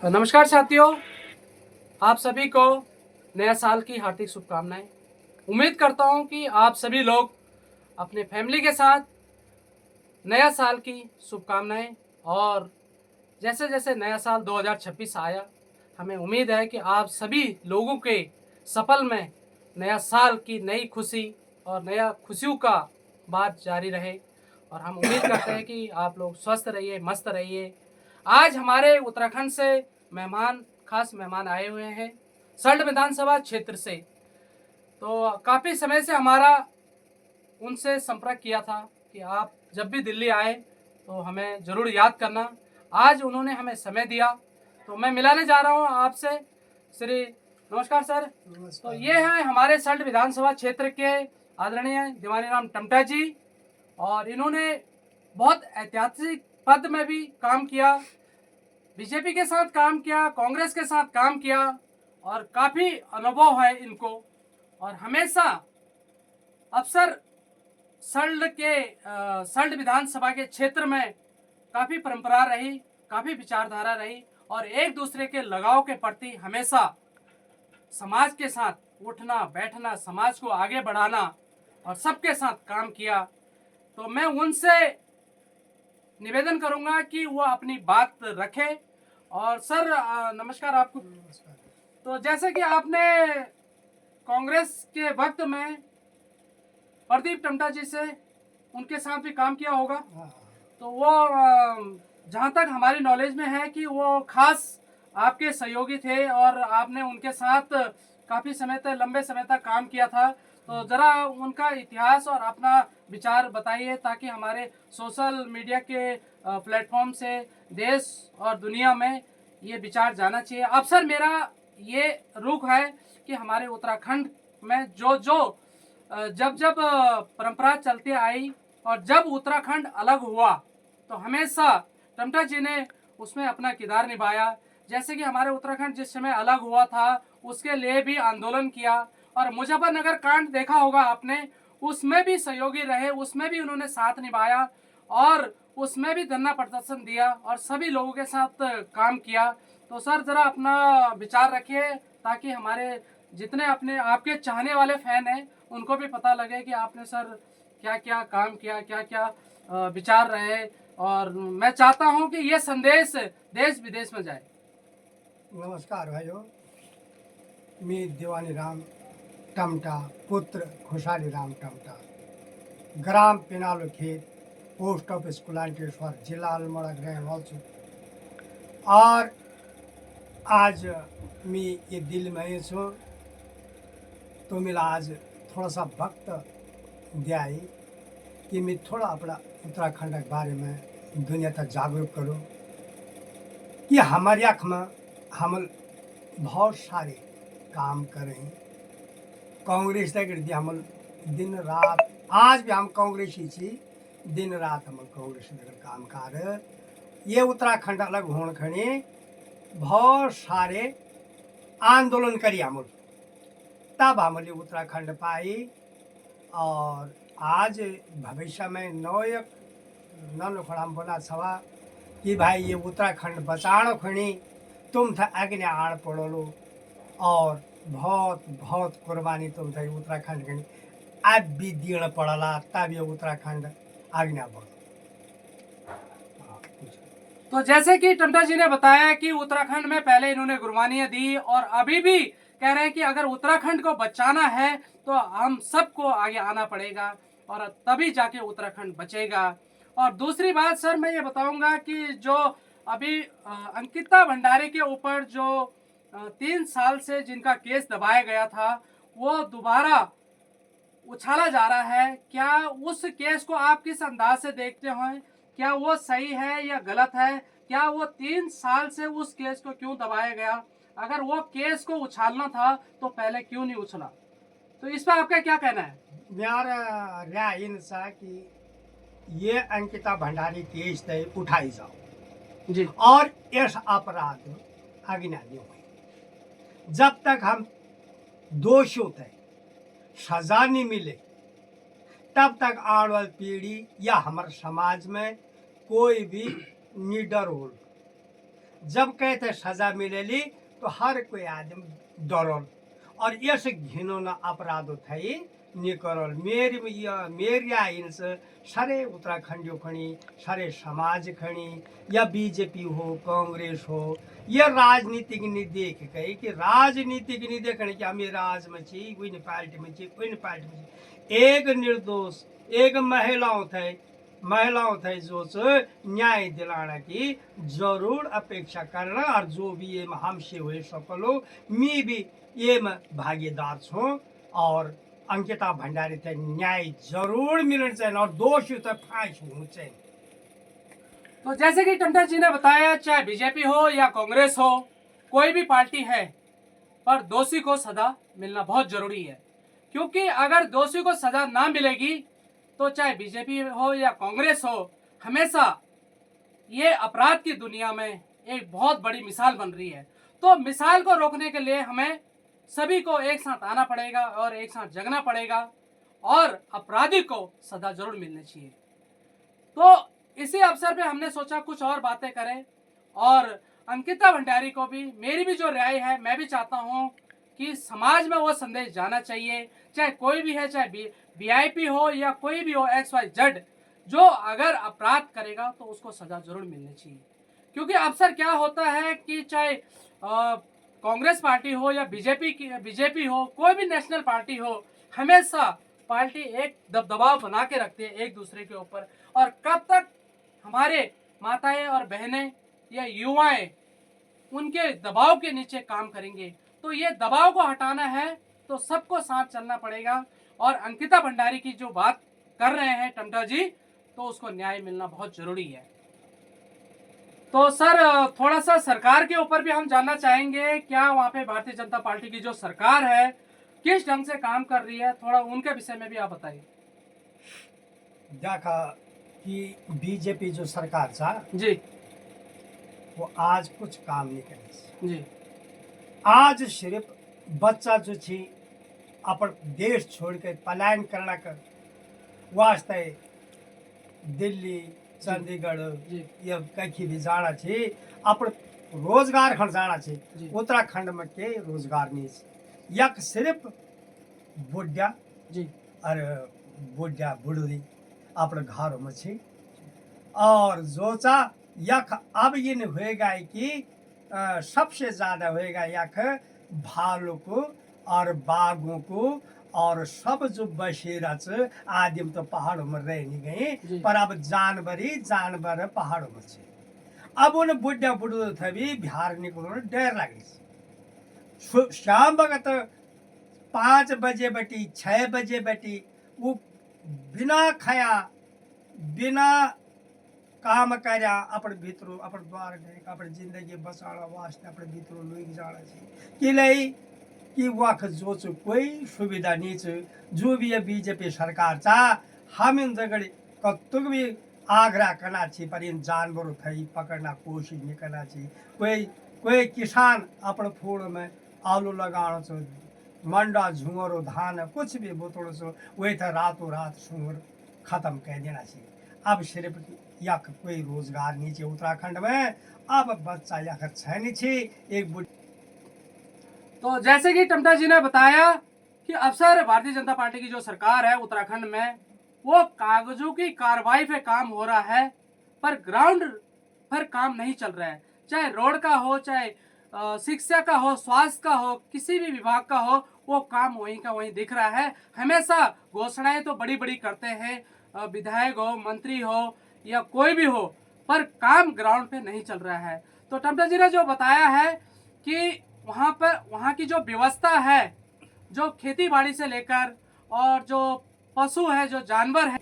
नमस्कार साथियों, आप सभी को नया साल की हार्दिक शुभकामनाएं। उम्मीद करता हूं कि आप सभी लोग अपने फैमिली के साथ नया साल की शुभकामनाएं और जैसे जैसे नया साल 2026 आया, हमें उम्मीद है कि आप सभी लोगों के सफल में नया साल की नई खुशी और नया खुशियों का बात जारी रहे। और हम उम्मीद करते हैं कि आप लोग स्वस्थ रहिए, मस्त रहिए। आज हमारे उत्तराखंड से खास मेहमान आए हुए हैं, सल्ट विधानसभा क्षेत्र से। तो काफ़ी समय से हमारा उनसे संपर्क किया था कि आप जब भी दिल्ली आए तो हमें ज़रूर याद करना। आज उन्होंने हमें समय दिया, तो मैं मिलाने जा रहा हूँ आपसे। श्री नमस्कार सर। तो ये हैं हमारे सल्ट विधानसभा क्षेत्र के आदरणीय दिवानी राम टमटा जी, और इन्होंने बहुत ऐतिहासिक पद में भी काम किया, बीजेपी के साथ काम किया, कांग्रेस के साथ काम किया, और काफ़ी अनुभव है इनको। और हमेशा अफसर सल्ट विधानसभा के क्षेत्र में काफ़ी परंपरा रही, काफ़ी विचारधारा रही, और एक दूसरे के लगाव के प्रति हमेशा समाज के साथ उठना बैठना, समाज को आगे बढ़ाना और सबके साथ काम किया। तो मैं उनसे निवेदन करूंगा कि वो अपनी बात रखें। और सर नमस्कार आपको। तो जैसे कि आपने कांग्रेस के वक्त में प्रदीप टमटा जी से उनके साथ भी काम किया होगा। तो वो जहाँ तक हमारी नॉलेज में है कि वो खास आपके सहयोगी थे और आपने उनके साथ काफ़ी समय तक, लंबे समय तक काम किया था। तो ज़रा उनका इतिहास और अपना विचार बताइए, ताकि हमारे सोशल मीडिया के प्लेटफॉर्म से देश और दुनिया में ये विचार जाना चाहिए। अब सर मेरा ये रुख है कि हमारे उत्तराखंड में जो जो जब जब परंपरा चलती आई और जब उत्तराखंड अलग हुआ, तो हमेशा टमटा जी ने उसमें अपना किरदार निभाया। जैसे कि हमारे उत्तराखंड जिस समय अलग हुआ था, उसके लिए भी आंदोलन किया, और मुजफ्फरनगर कांड देखा होगा आपने, उसमें भी सहयोगी रहे, उसमें भी उन्होंने साथ निभाया, और उसमें भी धरना प्रदर्शन दिया और सभी लोगों के साथ काम किया। तो सर ज़रा अपना विचार रखिए, ताकि हमारे जितने अपने आपके चाहने वाले फैन हैं उनको भी पता लगे कि आपने सर क्या क्या काम किया, क्या क्या विचार रहे। और मैं चाहता हूं कि ये संदेश देश विदेश में जाए। नमस्कार भाइयों, मी दिवानी राम टमटा, पुत्र खुशाली राम टमटा, ग्राम पिनालो खेत, पोस्ट ऑफिस कुलांटेश्वर, जिला अल्मोड़ा ग्रह वालसू। और आज मी ये दिल्ली में ही छूँ, तो मिला आज थोड़ा सा वक्त दिया ही कि मैं थोड़ा अपना उत्तराखंड के बारे में दुनिया तक जागरूक करूँ कि हमारी आँख में हम बहुत सारे काम करें। कांग्रेस तक हम दिन रात, आज भी हम कांग्रेसी छी, दिन रात हम कांग्रेस काम कर। ये उत्तराखंड अलग होने खड़ी बहुत सारे आंदोलन करी हम, तब हमने उत्तराखंड पाई। और आज भविष्य में नौयक नन खड़ाम बना छवा कि भाई ये उत्तराखंड बचानो खणी तुम था आगे आड़ पड़ो, और बहुत बहुत कुर्बानी तुम थे उत्तराखंड खणी अब भी दीण पड़ला, तब ये उत्तराखंड आज्ञा बढ़ो। तो जैसे कि टमटा जी ने बताया कि उत्तराखंड में पहले इन्होंने कुर्बानियां दी, और अभी भी कह रहे हैं कि अगर उत्तराखंड को बचाना है तो हम सबको आगे आना पड़ेगा, और तभी जाके उत्तराखंड बचेगा। और दूसरी बात सर मैं ये बताऊंगा कि जो अभी अंकिता भंडारी के ऊपर जो 3 साल से जिनका केस दबाया गया था, वो दोबारा उछाला जा रहा है। क्या उस केस को आप किस अंदाज से देखते हैं? क्या वो सही है या गलत है? क्या वो 3 साल से उस केस को क्यों दबाया गया? अगर वो केस को उछालना था तो पहले क्यों नहीं उछला? तो इस पर आपका क्या कहना है? मेरा राय इन कि ये अंकिता भंडारी केस तय उठाई जाओ जी। और इस अपराध आज्ञा नहीं हुई जब तक हम दोषियों तय सजा नहीं मिले, तब तक आने वाली पीढ़ी या हमारे समाज में कोई भी निडर हो जब कहते सजा मिलेली तो हर कोई आदमी डरल और यस घिनौना अपराध थई निकरल मेरिया इनस सारे उत्तराखंडियों खणी सारे समाज खणी या बीजेपी हो कांग्रेस हो ये राजनीतिक नहीं देख के कि राजनीतिक नहीं देखने कि हमें राज में छी कोई पार्टी में छी कोई पार्टी में छी एक निर्दोष एक महिलाओं थे जो न्याय दिलाना की जरूर अपेक्षा करना और जो भी ये हमसे हुए सकलो मैं भी ये में भागीदार छूँ और अंकिता भंडारी थे न्याय जरूर मिलना चाहिए और दोषी तो फांसी होनी चाहिए। तो जैसे कि टंटा जी ने बताया, चाहे बीजेपी हो या कांग्रेस हो, कोई भी पार्टी है, पर दोषी को सजा मिलना बहुत जरूरी है। क्योंकि अगर दोषी को सजा ना मिलेगी तो चाहे बीजेपी हो या कांग्रेस हो, हमेशा ये अपराध की दुनिया में एक बहुत बड़ी मिसाल बन रही है। तो मिसाल को रोकने के लिए हमें सभी को एक साथ आना पड़ेगा और एक साथ जगना पड़ेगा और अपराधी को सजा जरूर मिलनी चाहिए। तो इसी अवसर पे हमने सोचा कुछ और बातें करें और अंकिता भंडारी को भी, मेरी भी जो राय है, मैं भी चाहता हूँ कि समाज में वो संदेश जाना चाहिए, चाहे कोई भी है, चाहे वीआईपी हो या कोई भी हो, XYZ, जो अगर अपराध करेगा तो उसको सजा जरूर मिलनी चाहिए। क्योंकि अक्सर क्या होता है कि चाहे कांग्रेस पार्टी हो या बीजेपी हो, कोई भी नेशनल पार्टी हो, हमेशा पार्टी एक दबाव बना के रखती है एक दूसरे के ऊपर। और कब तक हमारे माताएं और बहनें या युवाएं उनके दबाव के नीचे काम करेंगे? तो ये दबाव को हटाना है तो सबको साथ चलना पड़ेगा। और अंकिता भंडारी की जो बात कर रहे हैं टमटा जी, तो उसको न्याय मिलना बहुत जरूरी है। तो सर, थोड़ा सा सरकार के ऊपर भी हम जानना चाहेंगे, क्या वहाँ पे भारतीय जनता पार्टी की जो सरकार है किस ढंग से काम कर रही है, थोड़ा उनके विषय में भी आप बताइए। देखा कि बीजेपी जो सरकार था जी वो आज कुछ काम नहीं करे। जी आज सिर्फ बच्चा जो थी अपन देश छोड़ के पलायन करना कर वास्ते दिल्ली चंडीगढ़ जी ये कहीं भी जाना थी, अपन रोजगार खन जाना थी। जी उत्तराखंड में के रोजगार नहीं छे। यक सिर्फ बुढ़िया जी और बुढ़िया बुढ़ी अपने घरों में छे और जोचा यख अब ये होएगा कि सबसे ज्यादा होएगा यख भालू को और बाघों को और सब जो बसेरा छ आदिम तो पहाड़ों में रह नहीं जी। गए पर अब जानवर पहाड़ों में छे। अब उन बुढ़िया बुढ़ो थे भी बिहार निकलो डर लगे। शाम वक्त 5 बजे बटी 6 बजे बटी वो बिना खाया बिना काम कर्या अपन भीतरो अपन द्वार गए अपन जिंदगी बसाड़ा वास्ते अपन भीतरो लोग जाना चाहिए कि लई कि वख जो च कोई सुविधा नहीं छ। जो भी है बीजेपी सरकार चा हम इन जगह कत्तुक भी आग्रह करना चाहिए पर इन जानवरों थई पकड़ना कोशिश नहीं करना चाहिए। कोई किसान अपन फूल में आलू लगाना छ मंडा झुंगरो धान कुछ भी बोतोड़ छो वही था रातों रात सुंगर खत्म कह देना चाहिए। अब सिर्फ यक कोई रोजगार नहीं चाहिए उत्तराखंड में। अब बच्चा यक छैनी छी एक तो जैसे कि टमटा जी ने बताया कि अक्सर भारतीय जनता पार्टी की जो सरकार है उत्तराखंड में, वो कागजों की कार्रवाई पे काम हो रहा है पर ग्राउंड पर काम नहीं चल रहा है। चाहे रोड का हो, चाहे शिक्षा का हो, स्वास्थ्य का हो, किसी भी विभाग का हो, वो काम वहीं का वहीं दिख रहा है। हमेशा घोषणाएं तो बड़ी बड़ी करते हैं, विधायक हो, मंत्री हो या कोई भी हो, पर काम ग्राउंड पे नहीं चल रहा है। तो टमटा जी ने जो बताया है कि वहाँ पर वहाँ की जो व्यवस्था है, जो खेती बाड़ी से लेकर और जो पशु है, जो जानवर है,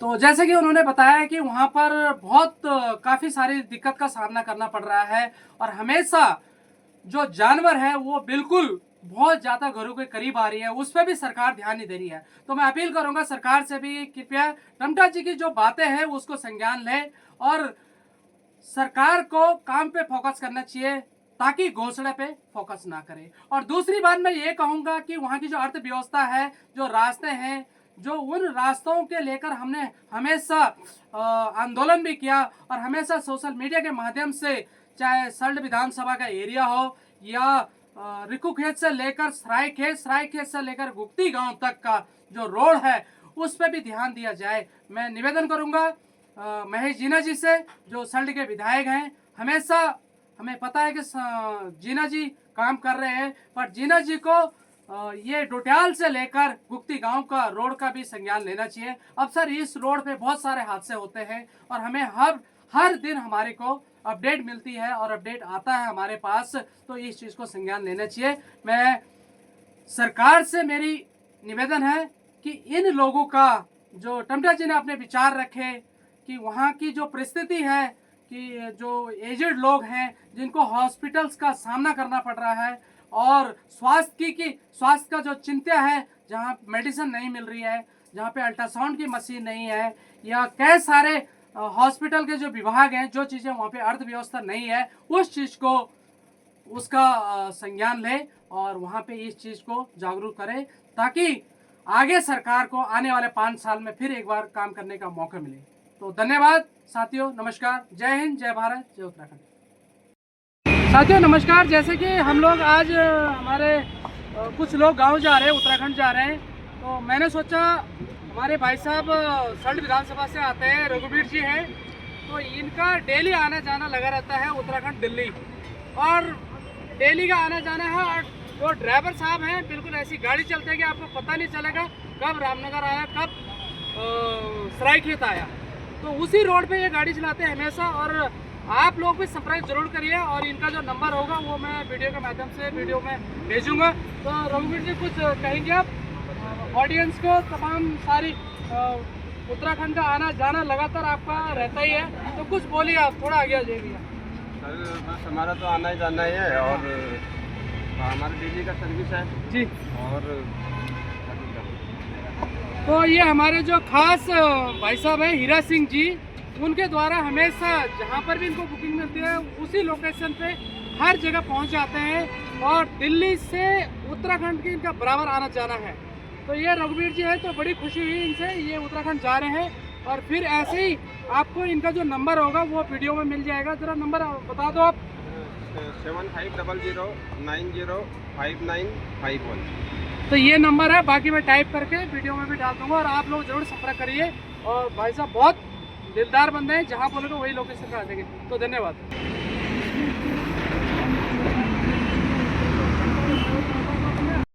तो जैसे कि उन्होंने बताया कि वहाँ पर बहुत काफ़ी सारी दिक्कत का सामना करना पड़ रहा है और हमेशा जो जानवर है वो बिल्कुल बहुत ज़्यादा घरों के करीब आ रही है, उस पर भी सरकार ध्यान नहीं दे रही है। तो मैं अपील करूंगा सरकार से भी, कृपया टमटा जी की जो बातें हैं उसको संज्ञान लें और सरकार को काम पे फोकस करना चाहिए ताकि घोषणा पे फोकस ना करें। और दूसरी बात मैं ये कहूँगा कि वहाँ की जो अर्थव्यवस्था है, जो रास्ते हैं, जो उन रास्तों के लेकर हमने हमेशा आंदोलन भी किया और हमेशा सोशल मीडिया के माध्यम से, चाहे सल्ट विधानसभा का एरिया हो या रिकू खेत से लेकर सराय खेत से लेकर गुप्ती गांव तक का जो रोड है उस पर भी ध्यान दिया जाए। मैं निवेदन करूंगा महेश जीना जी से, जो सल्ट के विधायक हैं। हमेशा हमें पता है कि जीना जी काम कर रहे हैं, पर जीना जी को ये डोट्याल से लेकर गुप्ती गांव का रोड का भी संज्ञान लेना चाहिए। अब सर इस रोड पे बहुत सारे हादसे होते हैं और हमें हर दिन हमारे को अपडेट मिलती है और अपडेट आता है हमारे पास, तो इस चीज़ को संज्ञान लेना चाहिए। मैं सरकार से मेरी निवेदन है कि इन लोगों का, जो टमटा जी ने अपने विचार रखे कि वहाँ की जो परिस्थिति है कि जो एजेड लोग हैं जिनको हॉस्पिटल्स का सामना करना पड़ रहा है और स्वास्थ्य का जो चिंता है, जहाँ मेडिसिन नहीं मिल रही है, जहाँ पे अल्ट्रासाउंड की मशीन नहीं है, या कई सारे हॉस्पिटल के जो विभाग हैं, जो चीज़ें वहाँ पे अर्थव्यवस्था नहीं है, उस चीज़ को उसका संज्ञान ले और वहाँ पे इस चीज़ को जागरूक करे, ताकि आगे सरकार को आने वाले 5 साल में फिर एक बार काम करने का मौका मिले। तो धन्यवाद साथियों, नमस्कार, जय हिंद, जय भारत, जय उत्तराखंड। साथियों नमस्कार, जैसे कि हम लोग आज हमारे कुछ लोग गांव जा रहे हैं, उत्तराखंड जा रहे हैं, तो मैंने सोचा हमारे भाई साहब सल्ट विधानसभा से आते हैं, रघुवीर जी हैं, तो इनका डेली आना जाना लगा रहता है उत्तराखंड दिल्ली, और डेली का आना जाना है। और जो ड्राइवर साहब हैं, बिल्कुल ऐसी गाड़ी चलते हैं कि आपको पता नहीं चलेगा कब रामनगर आया, कब सरायखेत आया। तो उसी रोड पे ये गाड़ी चलाते हैं हमेशा, और आप लोग भी संपर्क जरूर करिए, और इनका जो नंबर होगा वो मैं वीडियो के माध्यम से वीडियो में भेजूंगा। तो रघुवीर जी कुछ कहेंगे आप ऑडियंस को? तमाम सारी उत्तराखंड का आना जाना लगातार आपका रहता ही है, तो कुछ बोलिए आप, थोड़ा आगे आ जाइए। सर बस हमारा तो आना ही जाना ही है, और हमारे डेली का सर्विस है जी। और तो ये हमारे जो खास भाई साहब हैं हीरा सिंह जी, उनके द्वारा हमेशा जहाँ पर भी इनको बुकिंग मिलती है उसी लोकेशन पे हर जगह पहुँच जाते हैं, और दिल्ली से उत्तराखंड की इनका बराबर आना जाना है। तो ये रघुवीर जी है, तो बड़ी खुशी हुई इनसे, ये उत्तराखंड जा रहे हैं। और फिर ऐसे ही आपको इनका जो नंबर होगा वो वीडियो में मिल जाएगा, ज़रा नंबर बता दो आप। 7500905951। तो ये नंबर है, बाकी मैं टाइप करके वीडियो में भी डाल दूंगा, और आप लोग जरूर संपर्क करिए। और भाई साहब बहुत दिलदार बंदे हैं, जहाँ बोलेगा वही लोकेशन पे आ जाएंगे। तो धन्यवाद।